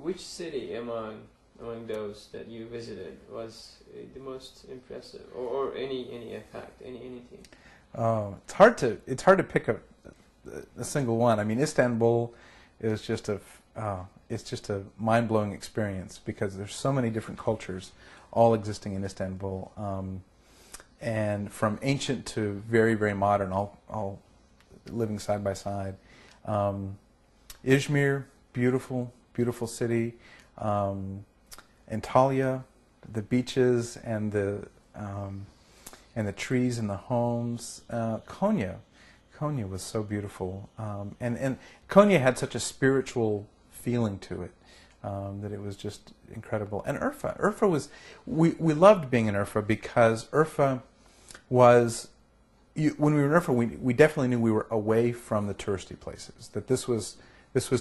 Which city among those that you visited was the most impressive, or any effect, anything? It's hard to pick a single one. I mean, Istanbul is just it's just a mind-blowing experience because there's so many different cultures all existing in Istanbul, and from ancient to very, very modern, all living side by side. Izmir, beautiful, beautiful city. Antalya, the beaches and the trees and the homes. Konya was so beautiful, and Konya had such a spiritual feeling to it that it was just incredible. And Urfa was, we loved being in Urfa because Urfa was, when we were in Urfa, we definitely knew we were away from the touristy places. That this was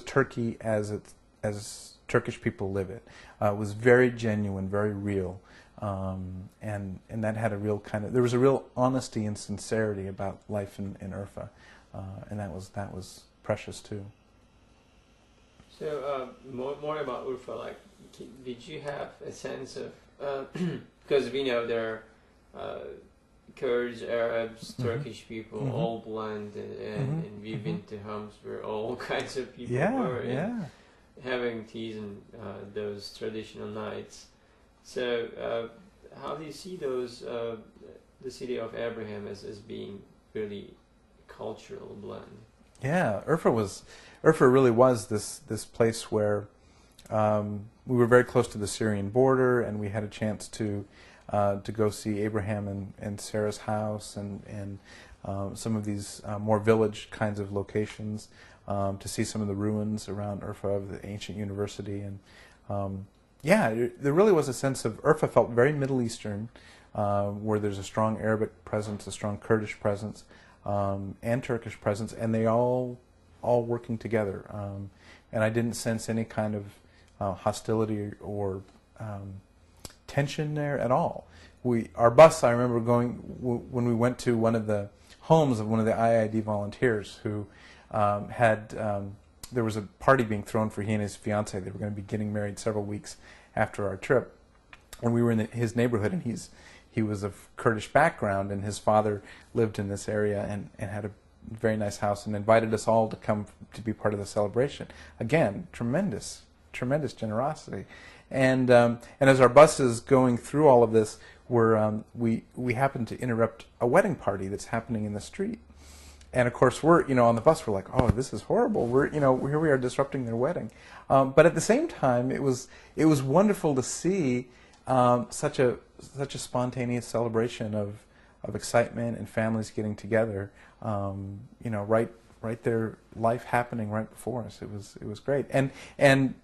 Turkey as Turkish people live it. It was very genuine, very real, and that had a real there was a real honesty and sincerity about life in Urfa, and that was precious too. So more about Urfa. Like, did you have a sense of because we know there are Kurds, Arabs, Turkish people all blended, and we've been to homes where all kinds of people were. Having teas and those traditional nights. So how do you see those the city of Abraham as being really cultural blend? Yeah, Urfa really was this place where we were very close to the Syrian border, and we had a chance to go see Abraham and Sarah's house and some of these more village kinds of locations. To see some of the ruins around Urfa of the ancient university, and there really was a sense of Urfa felt very Middle Eastern, where there's a strong Arabic presence, a strong Kurdish presence, and Turkish presence, and they all working together. And I didn't sense any kind of hostility or tension there at all. Our bus, I remember going when we went to one of the homes of one of the IID volunteers who there was a party being thrown for he and his fiancée. They were going to be getting married several weeks after our trip, and we were in his neighborhood, and he was of Kurdish background, and his father lived in this area and had a very nice house, and invited us all to come to be part of the celebration. Again, tremendous generosity, and as our bus is going through all of this, we happened to interrupt a wedding party that's happening in the street. And of course, we're on the bus. We're like, "Oh, this is horrible." Here we are disrupting their wedding. But at the same time, it was wonderful to see such a spontaneous celebration of excitement and families getting together. Right there, life happening right before us. It was great. And if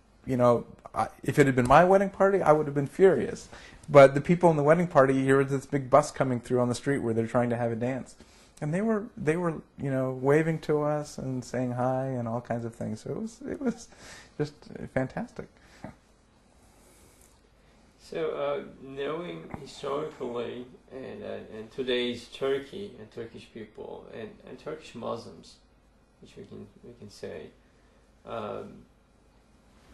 it had been my wedding party, I would have been furious. But the people in the wedding party, here was this big bus coming through on the street where they're trying to have a dance. And they were waving to us and saying hi and all kinds of things. So it was just fantastic. So knowing historically and today's Turkey and Turkish people and Turkish Muslims, which we can say,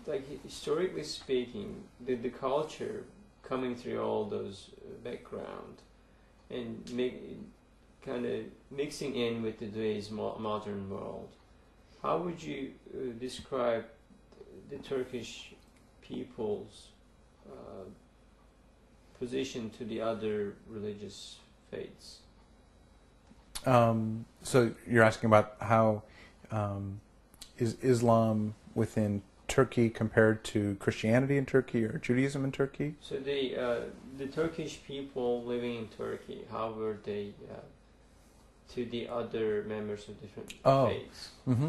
like historically speaking, the culture coming through all those background and kind of mixing in with today's modern world. How would you describe the Turkish people's position to the other religious faiths? So you're asking about how is Islam within Turkey compared to Christianity in Turkey or Judaism in Turkey? So the Turkish people living in Turkey, how were they to the other members of different faiths? Mm-hmm.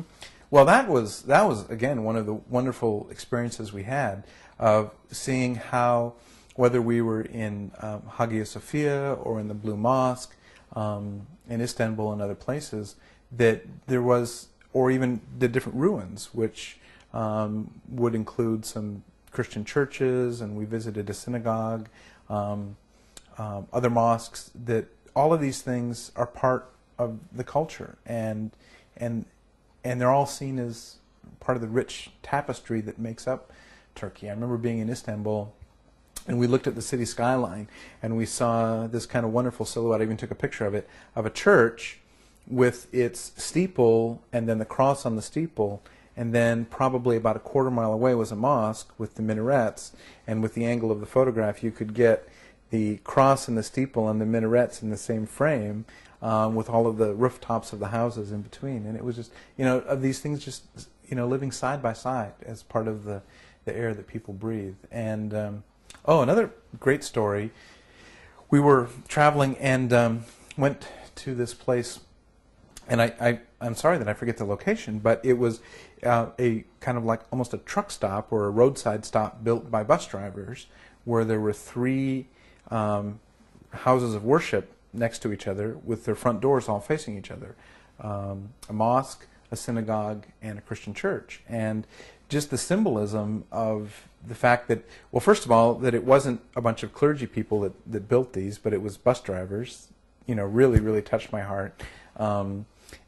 Well, that was again one of the wonderful experiences we had of seeing how, whether we were in Hagia Sophia or in the Blue Mosque, in Istanbul and other places, that there was, or even the different ruins, which would include some Christian churches, and we visited a synagogue, other mosques, that all of these things are part of the culture, and they're all seen as part of the rich tapestry that makes up Turkey. I remember being in Istanbul, and we looked at the city skyline, and we saw this kind of wonderful silhouette. I even took a picture of it, of a church with its steeple and then the cross on the steeple, and then probably about a quarter mile away was a mosque with the minarets, and with the angle of the photograph you could get the cross and the steeple and the minarets in the same frame, with all of the rooftops of the houses in between. And it was just, of these things just, living side by side as part of the air that people breathe. And, another great story. We were traveling and went to this place, and I'm sorry that I forget the location, but it was a kind of like almost a truck stop or a roadside stop built by bus drivers, where there were 3 houses of worship next to each other with their front doors all facing each other. A mosque, a synagogue, and a Christian church. And just the symbolism of the fact that, well, first of all, that it wasn't a bunch of clergy people that built these, but it was bus drivers, really, really touched my heart.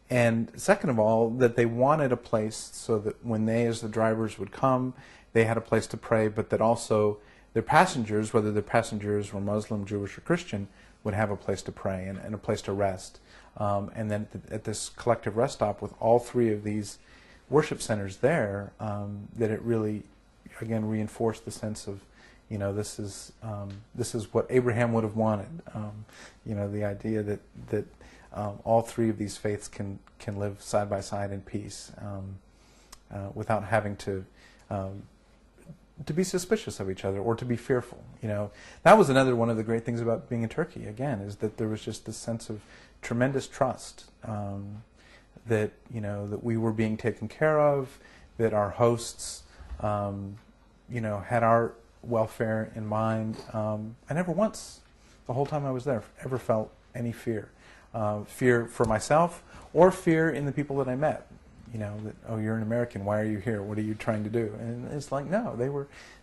And second of all, that they wanted a place so that when they, as the drivers, would come, they had a place to pray, but that also their passengers, whether their passengers were Muslim, Jewish, or Christian, would have a place to pray and a place to rest. And then at this collective rest stop with all 3 of these worship centers there, that it really, again, reinforced the sense of, this is what Abraham would have wanted. The idea that all 3 of these faiths can live side by side in peace, without having to be suspicious of each other or to be fearful. That was another one of the great things about being in Turkey, again, is that there was just this sense of tremendous trust, that that we were being taken care of, that our hosts had our welfare in mind. I never once, the whole time I was there, ever felt any fear. Fear for myself or fear in the people that I met. That, oh, you're an American, why are you here? What are you trying to do? And it's like, no,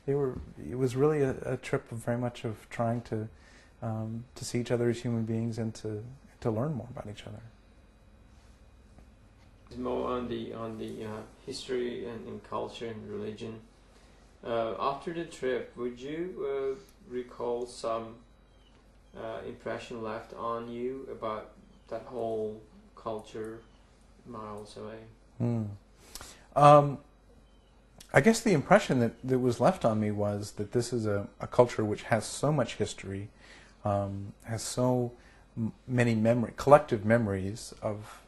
it was really a trip of very much of trying to see each other as human beings and to learn more about each other. More on the history and culture and religion. After the trip, would you recall some impression left on you about that whole culture miles away? I guess the impression that was left on me was that this is a culture which has so much history, has so many collective memories of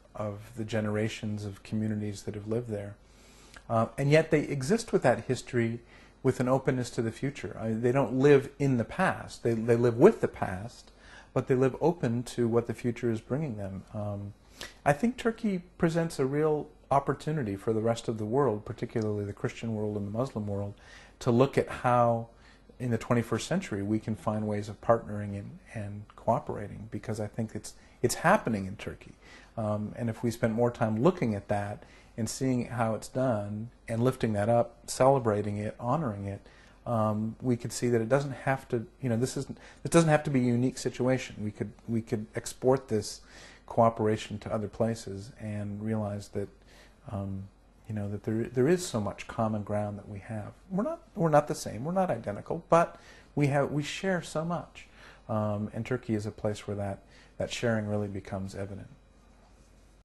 the generations of communities that have lived there. And yet they exist with that history with an openness to the future. They don't live in the past. They live with the past, but they live open to what the future is bringing them. I think Turkey presents a real opportunity for the rest of the world, particularly the Christian world and the Muslim world, to look at how in the 21st century we can find ways of partnering and cooperating, because I think it's happening in Turkey. And if we spent more time looking at that and seeing how it's done and lifting that up, celebrating it, honoring it, we could see that it doesn't have to, this doesn't have to be a unique situation. We could export this cooperation to other places and realize that that there is so much common ground that we have. We're not the same. We're not identical, but we share so much. And Turkey is a place where that sharing really becomes evident.